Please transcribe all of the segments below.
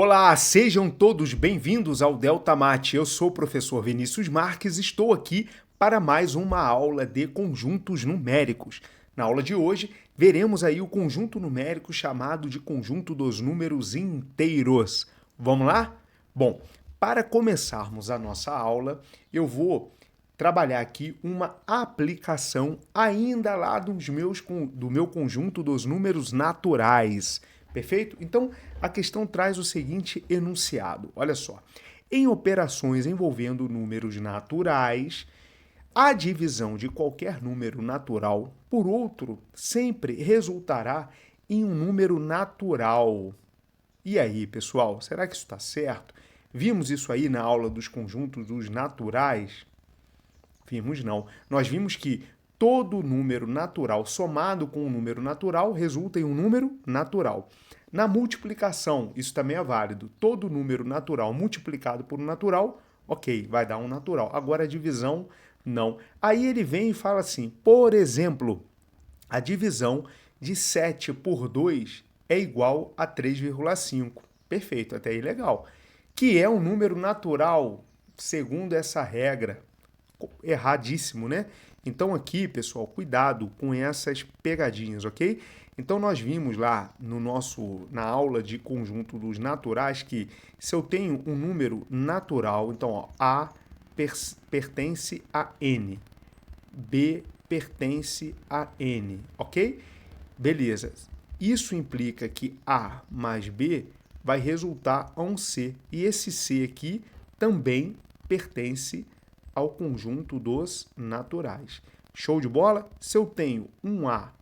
Olá, sejam todos bem-vindos ao Delta Mate. Eu sou o professor Vinícius Marques e estou aqui para mais uma aula de conjuntos numéricos. Na aula de hoje, veremos aí o conjunto numérico chamado de conjunto dos números inteiros. Vamos lá? Bom, para começarmos a nossa aula, eu vou trabalhar aqui uma aplicação ainda lá do meu conjunto dos números naturais. Perfeito? Então, a questão traz o seguinte enunciado. Olha só. Em operações envolvendo números naturais, a divisão de qualquer número natural por outro sempre resultará em um número natural. E aí, pessoal, será que isso está certo? Vimos isso aí na aula dos conjuntos dos naturais? Vimos não. Nós vimos que todo número natural somado com um número natural resulta em um número natural. Na multiplicação, isso também é válido. Todo número natural multiplicado por um natural, ok, vai dar um natural. Agora a divisão, não. Aí ele vem e fala assim, por exemplo, a divisão de 7 por 2 é igual a 3,5. Perfeito, até aí legal. Que é um número natural, segundo essa regra. Erradíssimo, né? Então aqui, pessoal, cuidado com essas pegadinhas, ok? Então nós vimos lá na aula de conjunto dos naturais que se eu tenho um número natural, então ó, A pertence a N, B pertence a N, ok? Beleza. Isso implica que A mais B vai resultar a um C. E esse C aqui também pertence ao conjunto dos naturais. Show de bola? Se eu tenho um A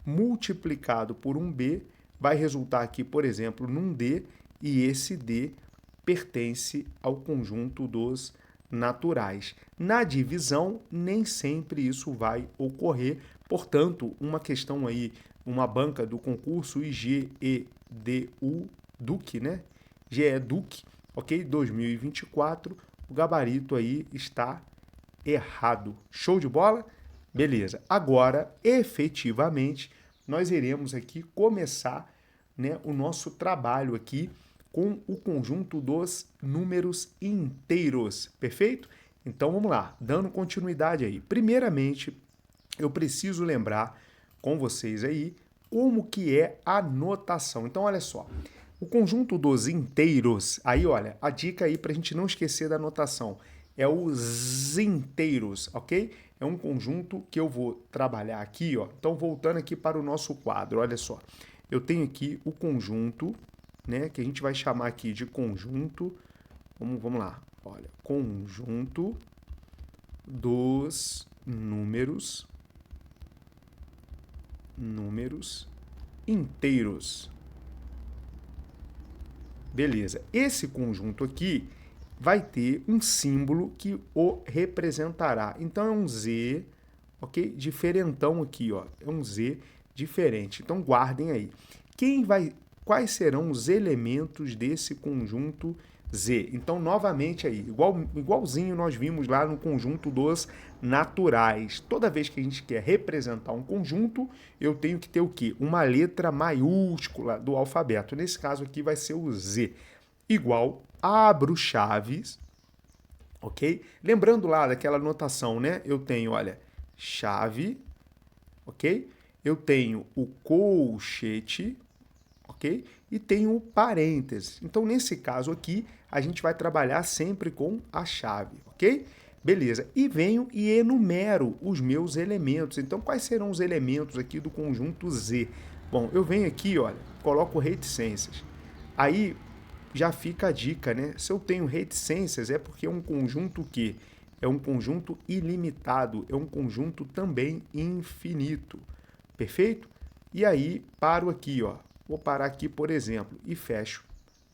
multiplicado por um B, vai resultar aqui, por exemplo, num D, e esse D pertence ao conjunto dos naturais. Na divisão, nem sempre isso vai ocorrer, portanto, uma questão aí, uma banca do concurso IGEDU, DUC, né? GEDUC, ok? 2024, o gabarito aí está errado. Show de bola? Beleza. Agora, efetivamente, nós iremos aqui começar, né, o nosso trabalho aqui com o conjunto dos números inteiros. Perfeito? Então vamos lá, dando continuidade aí. Primeiramente, eu preciso lembrar com vocês aí como que é a notação. Então olha só, o conjunto dos inteiros, aí olha, a dica aí para a gente não esquecer da notação, é os inteiros, ok? É um conjunto que eu vou trabalhar aqui, ó. Então voltando aqui para o nosso quadro, olha só. Eu tenho aqui o conjunto, né, que a gente vai chamar aqui de conjunto, vamos lá, olha, conjunto dos números inteiros. Beleza. Esse conjunto aqui vai ter um símbolo que o representará. Então é um Z, ok? Diferentão aqui, ó. É um Z diferente. Então guardem aí. Quais serão os elementos desse conjunto Z? Então, novamente aí, igualzinho nós vimos lá no conjunto dos naturais. Toda vez que a gente quer representar um conjunto, eu tenho que ter o quê? Uma letra maiúscula do alfabeto. Nesse caso aqui vai ser o Z. Igual, abro chaves, ok? Lembrando lá daquela notação, né? Eu tenho, olha, chave, ok? Eu tenho o colchete, ok? E tenho o parênteses. Então, nesse caso aqui, a gente vai trabalhar sempre com a chave, ok? Beleza. E venho e enumero os meus elementos. Então, quais serão os elementos aqui do conjunto Z? Bom, eu venho aqui, olha, coloco reticências. Aí, já fica a dica, né? Se eu tenho reticências, é porque é um conjunto que é um conjunto ilimitado, é um conjunto também infinito. Perfeito? E aí, paro aqui, ó. Vou parar aqui, por exemplo, e fecho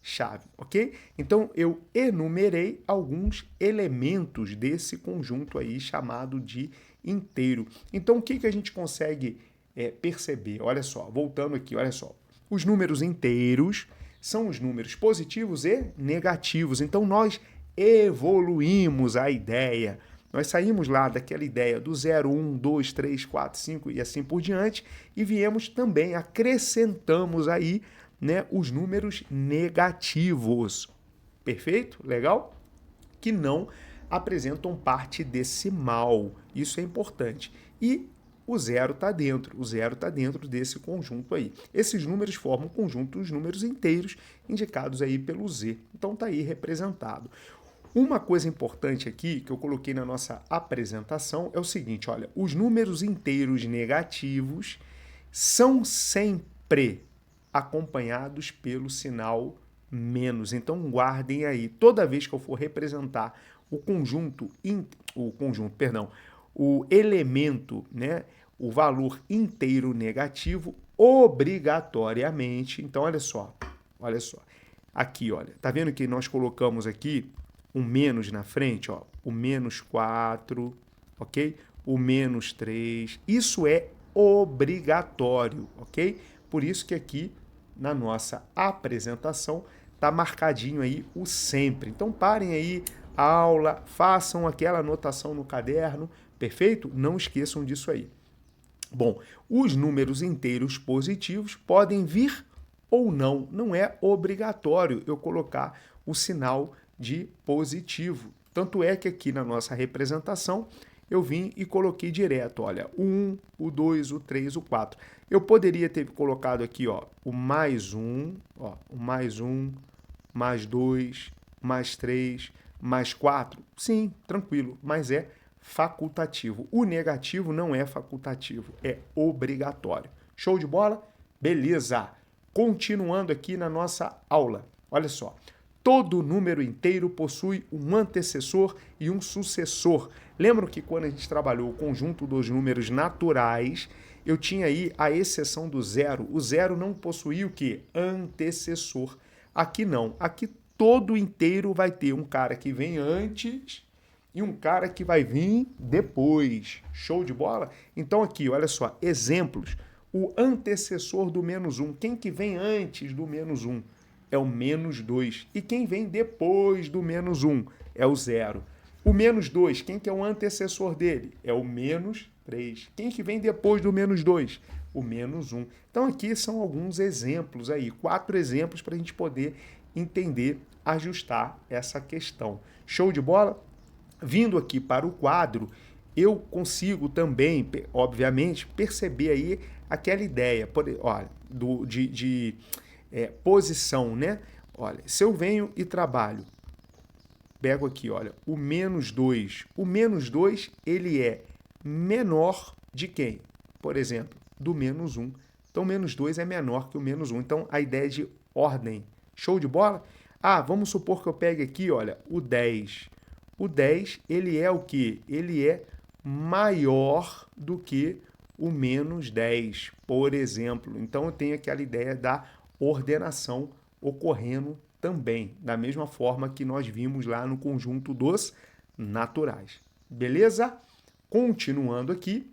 chave, ok? Então, eu enumerei alguns elementos desse conjunto aí chamado de inteiro. Então, o que a gente consegue perceber? Olha só, voltando aqui, olha só. Os números inteiros são os números positivos e negativos. Então, nós evoluímos a ideia. Nós saímos lá daquela ideia do 0, 1, 2, 3, 4, 5 e assim por diante e viemos também, acrescentamos aí né, os números negativos. Perfeito? Legal? Que não apresentam parte decimal. Isso é importante. E o zero está dentro. O zero está dentro desse conjunto aí. Esses números formam o conjunto dos números inteiros indicados aí pelo Z. Então está aí representado. Uma coisa importante aqui que eu coloquei na nossa apresentação é o seguinte, olha, os números inteiros negativos são sempre acompanhados pelo sinal menos. Então guardem aí, toda vez que eu for representar o elemento, né, o valor inteiro negativo, obrigatoriamente, então olha só, aqui, olha, tá vendo que nós colocamos aqui um menos na frente, ó, o menos 4, ok? O menos 3, isso é obrigatório, ok? Por isso que aqui na nossa apresentação tá marcadinho aí o sempre. Então parem aí a aula, façam aquela anotação no caderno, perfeito? Não esqueçam disso aí. Bom, os números inteiros positivos podem vir ou não, não é obrigatório eu colocar o sinal de positivo. Tanto é que aqui na nossa representação eu vim e coloquei direto, olha, o 1, o 2, o 3, o 4. Eu poderia ter colocado aqui, ó, o mais 1, ó, o mais 1, mais 2, mais 3, mais 4. Sim, tranquilo, mas é facultativo. O negativo não é facultativo, é obrigatório. Show de bola? Beleza! Continuando aqui na nossa aula. Olha só. Todo número inteiro possui um antecessor e um sucessor. Lembram que quando a gente trabalhou o conjunto dos números naturais, eu tinha aí a exceção do zero. O zero não possuía o quê? Antecessor. Aqui não. Aqui todo inteiro vai ter um cara que vem antes e um cara que vai vir depois. Show de bola? Então aqui, olha só, exemplos. O antecessor do menos 1. Quem que vem antes do menos 1? É o menos 2. E quem vem depois do menos 1? É o 0. O menos 2, quem que é o antecessor dele? É o menos 3. Quem que vem depois do menos 2? O menos 1. Então aqui são alguns exemplos aí, 4 exemplos para a gente poder entender, ajustar essa questão. Show de bola? Vindo aqui para o quadro, eu consigo também, obviamente, perceber aí aquela ideia, olha, de posição, né? Olha, se eu venho e trabalho, pego aqui, olha, o menos 2. O menos 2, ele é menor de quem? Por exemplo, do menos 1. Então, menos 2 é menor que o menos 1. Então, a ideia é de ordem. Show de bola? Ah, vamos supor que eu pegue aqui, olha, o 10. O 10, ele é o quê? Ele é maior do que o menos 10, por exemplo. Então, eu tenho aquela ideia da ordenação ocorrendo também, da mesma forma que nós vimos lá no conjunto dos naturais. Beleza? Continuando aqui,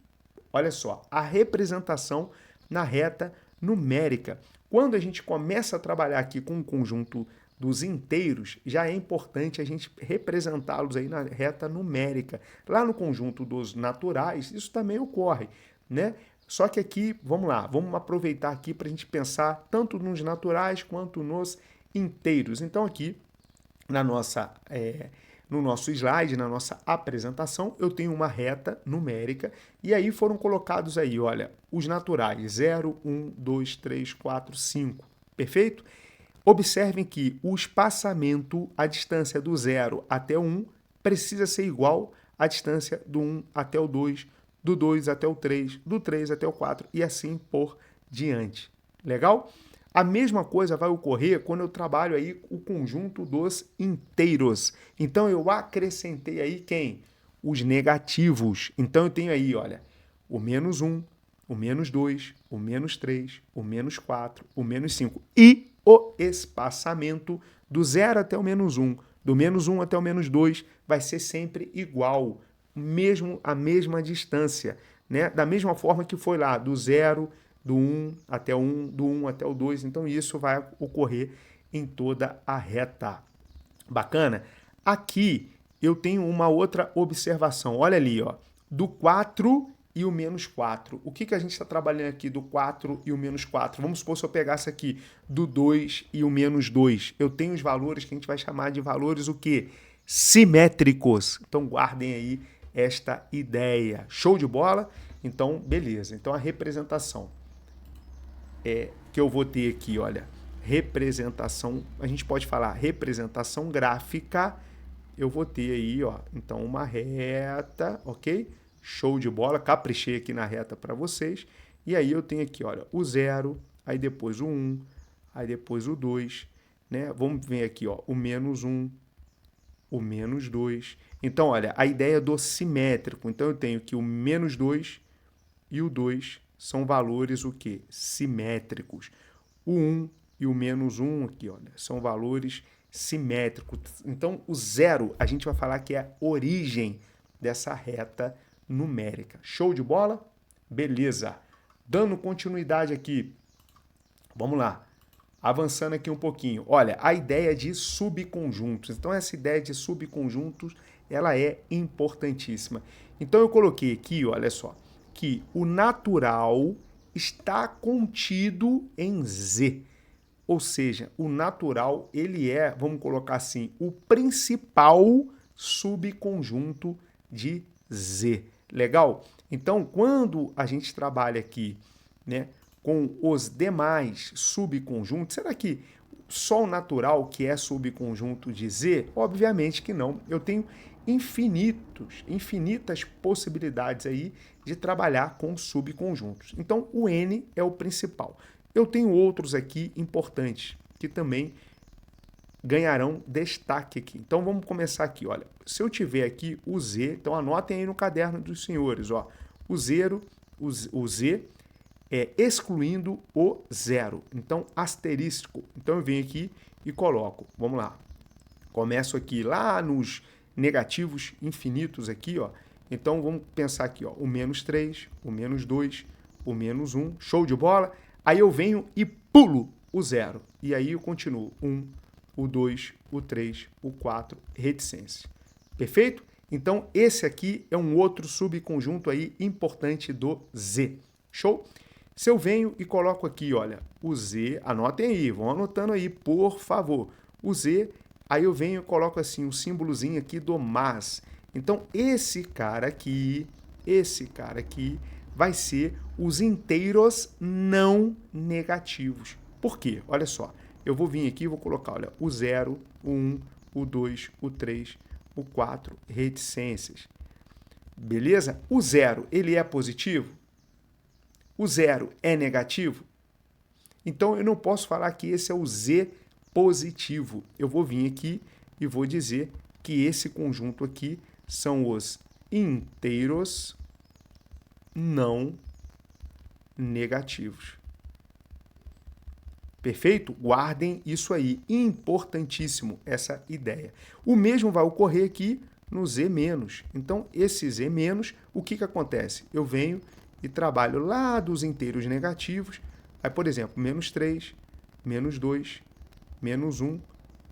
olha só, a representação na reta numérica. Quando a gente começa a trabalhar aqui com o conjunto dos inteiros, já é importante a gente representá-los aí na reta numérica. Lá no conjunto dos naturais, isso também ocorre, né? Só que aqui, vamos lá, vamos aproveitar aqui para a gente pensar tanto nos naturais quanto nos inteiros. Então aqui, no nosso slide, na nossa apresentação, eu tenho uma reta numérica e aí foram colocados aí, olha, os naturais, 0, 1, 2, 3, 4, 5, perfeito? Observem que o espaçamento, a distância do 0 até o 1, precisa ser igual à distância do 1 até o 2, do 2 até o 3, do 3 até o 4 e assim por diante. Legal? A mesma coisa vai ocorrer quando eu trabalho aí o conjunto dos inteiros. Então, eu acrescentei aí quem? Os negativos. Então, eu tenho aí, olha, o menos 1, o menos 2, o menos 3, o menos 4, o menos 5 e o espaçamento do 0 até o menos 1, do menos 1 até o menos 2 vai ser sempre igual, mesmo a mesma distância, né? Da mesma forma que foi lá, do 0, do 1 até o 1, do 1 até o 2. Então, isso vai ocorrer em toda a reta. Bacana? Aqui eu tenho uma outra observação. Olha ali, ó, do 4 e o menos 4. O que a gente está trabalhando aqui do 4 e o menos 4? Vamos supor se eu pegasse aqui do 2 e o menos 2. Eu tenho os valores que a gente vai chamar de valores o quê? Simétricos. Então guardem aí esta ideia. Show de bola? Então, beleza. Então a representação que eu vou ter aqui, olha, representação, a gente pode falar representação gráfica, eu vou ter aí, ó, então uma reta, ok? Show de bola, caprichei aqui na reta para vocês. E aí eu tenho aqui, olha, o 0, aí depois o 1, aí depois o 2, né? Vamos ver aqui, ó, o menos 1, o menos 2. Então, olha, a ideia do simétrico. Então eu tenho que o menos 2 e o 2 são valores o quê? Simétricos. O 1 e o menos 1 aqui, olha, são valores simétricos. Então, o 0 a gente vai falar que é a origem dessa reta numérica. Show de bola? Beleza. Dando continuidade aqui, vamos lá. Avançando aqui um pouquinho. Olha, a ideia de subconjuntos. Então, essa ideia de subconjuntos, ela é importantíssima. Então, eu coloquei aqui, olha só, que o natural está contido em Z. Ou seja, o natural, ele é, vamos colocar assim, o principal subconjunto de Z. Legal? Então, quando a gente trabalha aqui, né, com os demais subconjuntos, será que só o natural que é subconjunto de Z? Obviamente que não. Eu tenho infinitas possibilidades aí de trabalhar com subconjuntos. Então, o N é o principal. Eu tenho outros aqui importantes que também ganharão destaque aqui. Então, vamos começar aqui. Olha, se eu tiver aqui o Z, então anotem aí no caderno dos senhores, ó, o Z excluindo o 0. Então, asterístico. Então, eu venho aqui e coloco. Vamos lá. Começo aqui lá nos negativos infinitos aqui, ó. Então, vamos pensar aqui, ó, o menos 3, o menos 2, o menos 1. Show de bola? Aí eu venho e pulo o 0. E aí eu continuo. 1, o 2, o 3, o 4, reticência. Perfeito? Então, esse aqui é um outro subconjunto aí importante do Z. Show? Se eu venho e coloco aqui, olha, o Z, anotem aí, vão anotando aí, por favor. O Z, aí eu venho e coloco assim, o símbolozinho aqui do mais. Então, esse cara aqui vai ser os inteiros não negativos. Por quê? Olha só, eu vou vir aqui e vou colocar, olha, o 0, o 1, o 2, o 3, o 4, reticências. Beleza? O 0, ele é positivo? O 0 é negativo? Então, eu não posso falar que esse é o Z positivo. Eu vou vir aqui e vou dizer que esse conjunto aqui são os inteiros não negativos. Perfeito? Guardem isso aí. Importantíssimo essa ideia. O mesmo vai ocorrer aqui no Z-. Então, esse Z-, o que acontece? Eu venho e trabalho lá dos inteiros negativos. Aí, por exemplo, menos 3, menos 2, menos 1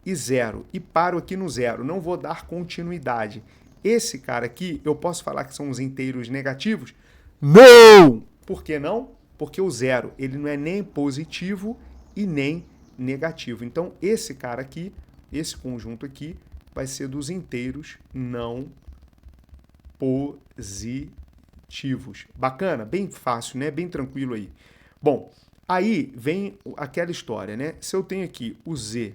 e 0. E paro aqui no 0. Não vou dar continuidade. Esse cara aqui, eu posso falar que são os inteiros negativos? Não! Por que não? Porque o 0, ele não é nem positivo e nem negativo. Então, esse cara aqui, esse conjunto aqui, vai ser dos inteiros não positivos. Bacana? Bem fácil, né? Bem tranquilo aí. Bom, aí vem aquela história, né? Se eu tenho aqui o Z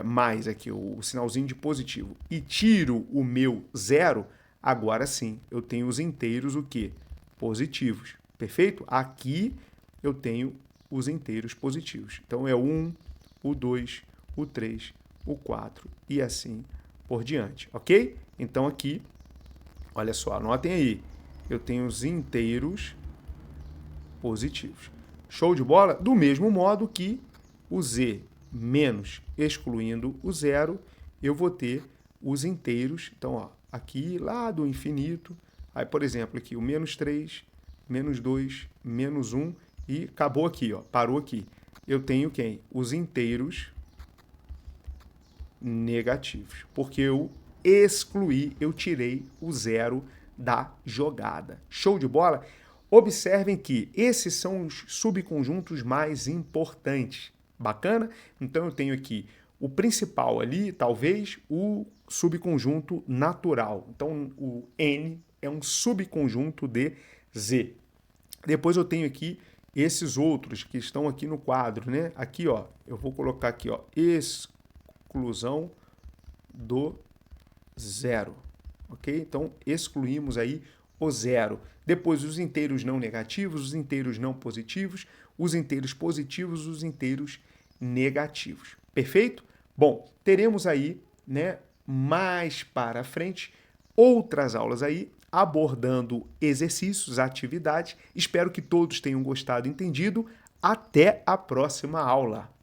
mais aqui, o sinalzinho de positivo, e tiro o meu 0, agora sim, eu tenho os inteiros o quê? Positivos. Perfeito? Aqui eu tenho os inteiros positivos. Então, é o 1, o 2, o 3, o 4 e assim por diante, ok? Então, aqui, olha só, anotem aí. Eu tenho os inteiros positivos. Show de bola? Do mesmo modo que o Z menos excluindo o 0, eu vou ter os inteiros. Então, ó, aqui lá do infinito, aí, por exemplo, aqui o menos 3, menos 2, menos 1 e acabou aqui, ó, parou aqui. Eu tenho quem? Os inteiros negativos, porque eu excluí, eu tirei o 0 da jogada. Show de bola? Observem que esses são os subconjuntos mais importantes. Bacana? Então eu tenho aqui o principal ali, talvez o subconjunto natural. Então o N é um subconjunto de Z. Depois eu tenho aqui esses outros que estão aqui no quadro, né? Aqui, ó, eu vou colocar aqui, ó, exclusão do zero, ok? Então excluímos aí o zero. Depois os inteiros não negativos, os inteiros não positivos, os inteiros positivos, os inteiros negativos. Perfeito? Bom, teremos aí, né, mais para frente, outras aulas aí abordando exercícios, atividades. Espero que todos tenham gostado e entendido. Até a próxima aula!